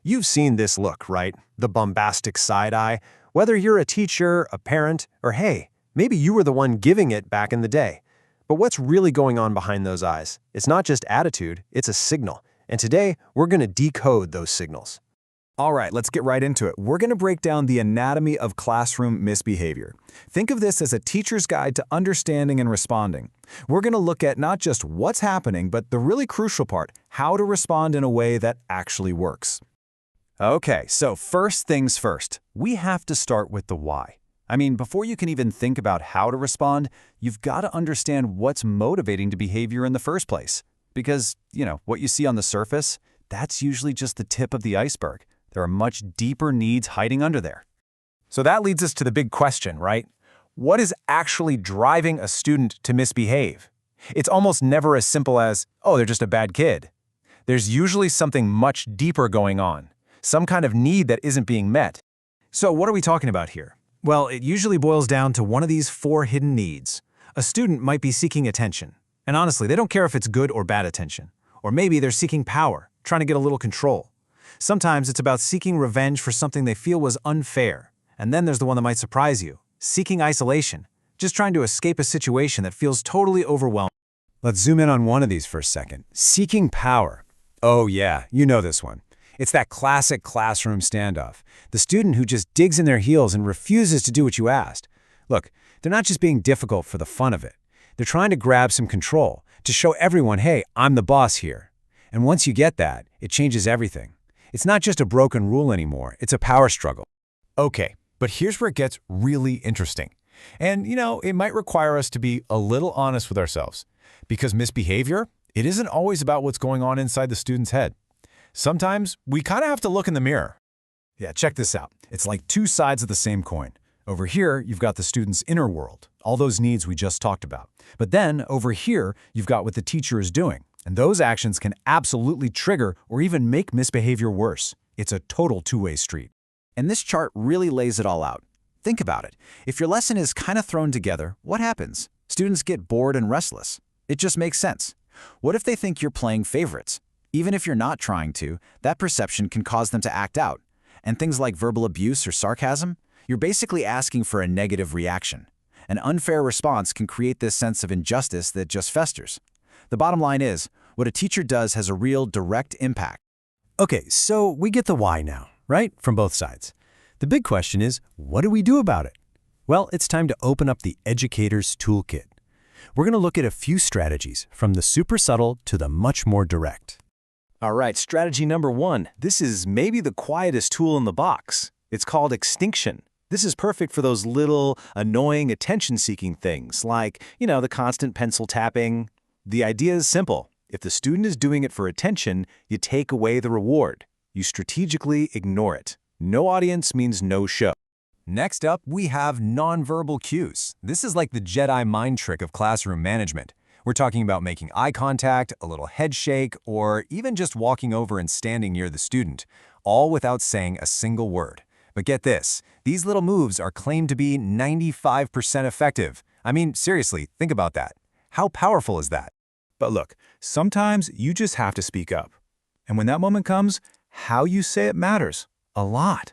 You've seen this look, right? The bombastic side eye. Whether you're a teacher, a parent, or hey, maybe you were the one giving it back in the day. But what's really going on behind those eyes? It's not just attitude, it's a signal. And today, we're going to decode those signals. All right, let's get right into it. We're going to break down the anatomy of classroom misbehavior. Think of this as a teacher's guide to understanding and responding. We're going to look at not just what's happening, but the really crucial part, how to respond in a way that actually works. Okay, so first things first, we have to start with the why. I mean, before you can even think about how to respond, you've got to understand what's motivating the behavior in the first place. Because, what you see on the surface, that's usually just the tip of the iceberg. There are much deeper needs hiding under there. So that leads us to the big question, right? What is actually driving a student to misbehave? It's almost never as simple as, oh, they're just a bad kid. There's usually something much deeper going on, some kind of need that isn't being met. So what are we talking about here? Well, it usually boils down to one of these 4 hidden needs. A student might be seeking attention. And honestly, they don't care if it's good or bad attention. Or maybe they're seeking power, trying to get a little control. Sometimes it's about seeking revenge for something they feel was unfair. And then there's the one that might surprise you, seeking isolation, just trying to escape a situation that feels totally overwhelming. Let's zoom in on one of these for a second. Seeking power. Oh yeah, you know this one. It's that classic classroom standoff. The student who just digs in their heels and refuses to do what you asked. Look, they're not just being difficult for the fun of it. They're trying to grab some control, to show everyone, hey, I'm the boss here. And once you get that, it changes everything. It's not just a broken rule anymore, it's a power struggle. Okay, but here's where it gets really interesting. And, it might require us to be a little honest with ourselves. Because misbehavior, it isn't always about what's going on inside the student's head. Sometimes we kind of have to look in the mirror. Yeah, check this out. It's like 2 sides of the same coin. Over here, you've got the student's inner world, all those needs we just talked about. But then, over here, you've got what the teacher is doing. And those actions can absolutely trigger or even make misbehavior worse. It's a total 2-way street. And this chart really lays it all out. Think about it. If your lesson is kind of thrown together, what happens? Students get bored and restless. It just makes sense. What if they think you're playing favorites? Even if you're not trying to, that perception can cause them to act out. And things like verbal abuse or sarcasm, you're basically asking for a negative reaction. An unfair response can create this sense of injustice that just festers. The bottom line is, what a teacher does has a real direct impact. Okay, so we get the why now, right? From both sides. The big question is, what do we do about it? Well, it's time to open up the educator's toolkit. We're going to look at a few strategies, from the super subtle to the much more direct. All right, strategy number 1. This is maybe the quietest tool in the box. It's called extinction. This is perfect for those little, annoying, attention-seeking things, like, the constant pencil tapping. The idea is simple. If the student is doing it for attention, you take away the reward. You strategically ignore it. No audience means no show. Next up, we have nonverbal cues. This is like the Jedi mind trick of classroom management. We're talking about making eye contact, a little head shake, or even just walking over and standing near the student, all without saying a single word. But get this, these little moves are claimed to be 95% effective. I mean, seriously, think about that. How powerful is that? But look, sometimes you just have to speak up. And when that moment comes, how you say it matters a lot.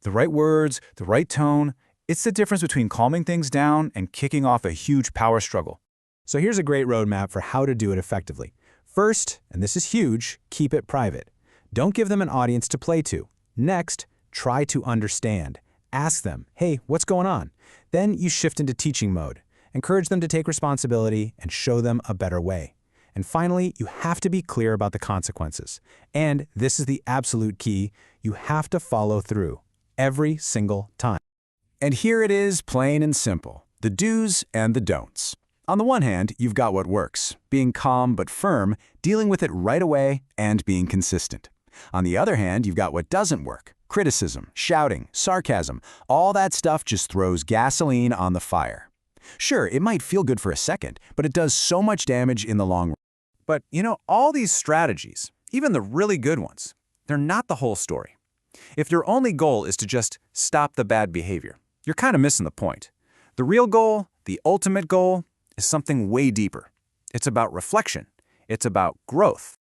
The right words, the right tone, it's the difference between calming things down and kicking off a huge power struggle. So here's a great roadmap for how to do it effectively. First, and this is huge, keep it private. Don't give them an audience to play to. Next, try to understand. Ask them, hey, what's going on? Then you shift into teaching mode. Encourage them to take responsibility and show them a better way. And finally, you have to be clear about the consequences. And this is the absolute key, you have to follow through every single time. And here it is, plain and simple, the do's and the don'ts. On the one hand, you've got what works, being calm but firm, dealing with it right away, and being consistent. On the other hand, you've got what doesn't work, criticism, shouting, sarcasm, all that stuff just throws gasoline on the fire. Sure, it might feel good for a second, but it does so much damage in the long run. But, all these strategies, even the really good ones, they're not the whole story. If your only goal is to just stop the bad behavior, you're kind of missing the point. The real goal, the ultimate goal, is something way deeper. It's about reflection. It's about growth.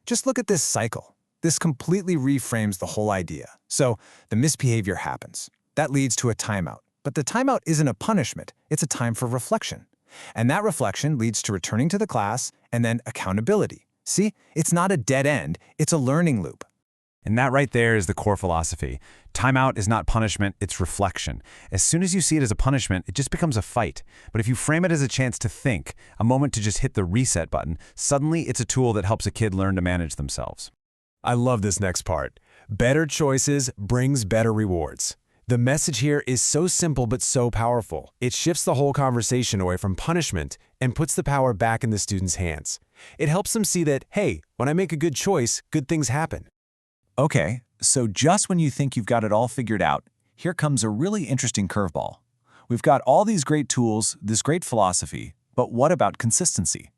Just look at this cycle. This completely reframes the whole idea. So the misbehavior happens. That leads to a timeout. But the timeout isn't a punishment, it's a time for reflection. And that reflection leads to returning to the class and then accountability. See, it's not a dead end, it's a learning loop. And that right there is the core philosophy. Timeout is not punishment, it's reflection. As soon as you see it as a punishment, it just becomes a fight. But if you frame it as a chance to think, a moment to just hit the reset button, suddenly it's a tool that helps a kid learn to manage themselves. I love this next part. Better choices brings better rewards. The message here is so simple but so powerful. It shifts the whole conversation away from punishment and puts the power back in the student's hands. It helps them see that, hey, when I make a good choice, good things happen. Okay, so just when you think you've got it all figured out, here comes a really interesting curveball. We've got all these great tools, this great philosophy, but what about consistency?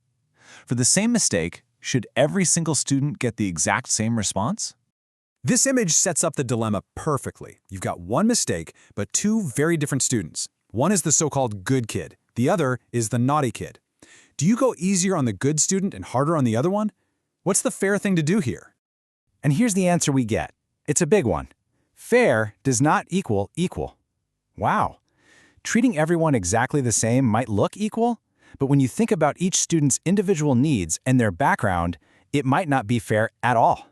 For the same mistake, should every single student get the exact same response? This image sets up the dilemma perfectly. You've got one mistake, but two very different students. One is the so-called good kid. The other is the naughty kid. Do you go easier on the good student and harder on the other one? What's the fair thing to do here? And here's the answer we get. It's a big one. Fair does not equal equal. Wow. Treating everyone exactly the same might look equal, but when you think about each student's individual needs and their background, it might not be fair at all.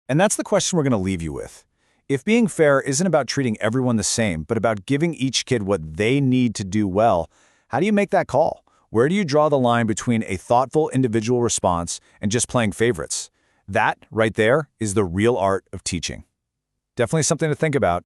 And that's the question we're going to leave you with. If being fair isn't about treating everyone the same, but about giving each kid what they need to do well, how do you make that call? Where do you draw the line between a thoughtful individual response and just playing favorites? That, right there, is the real art of teaching. Definitely something to think about.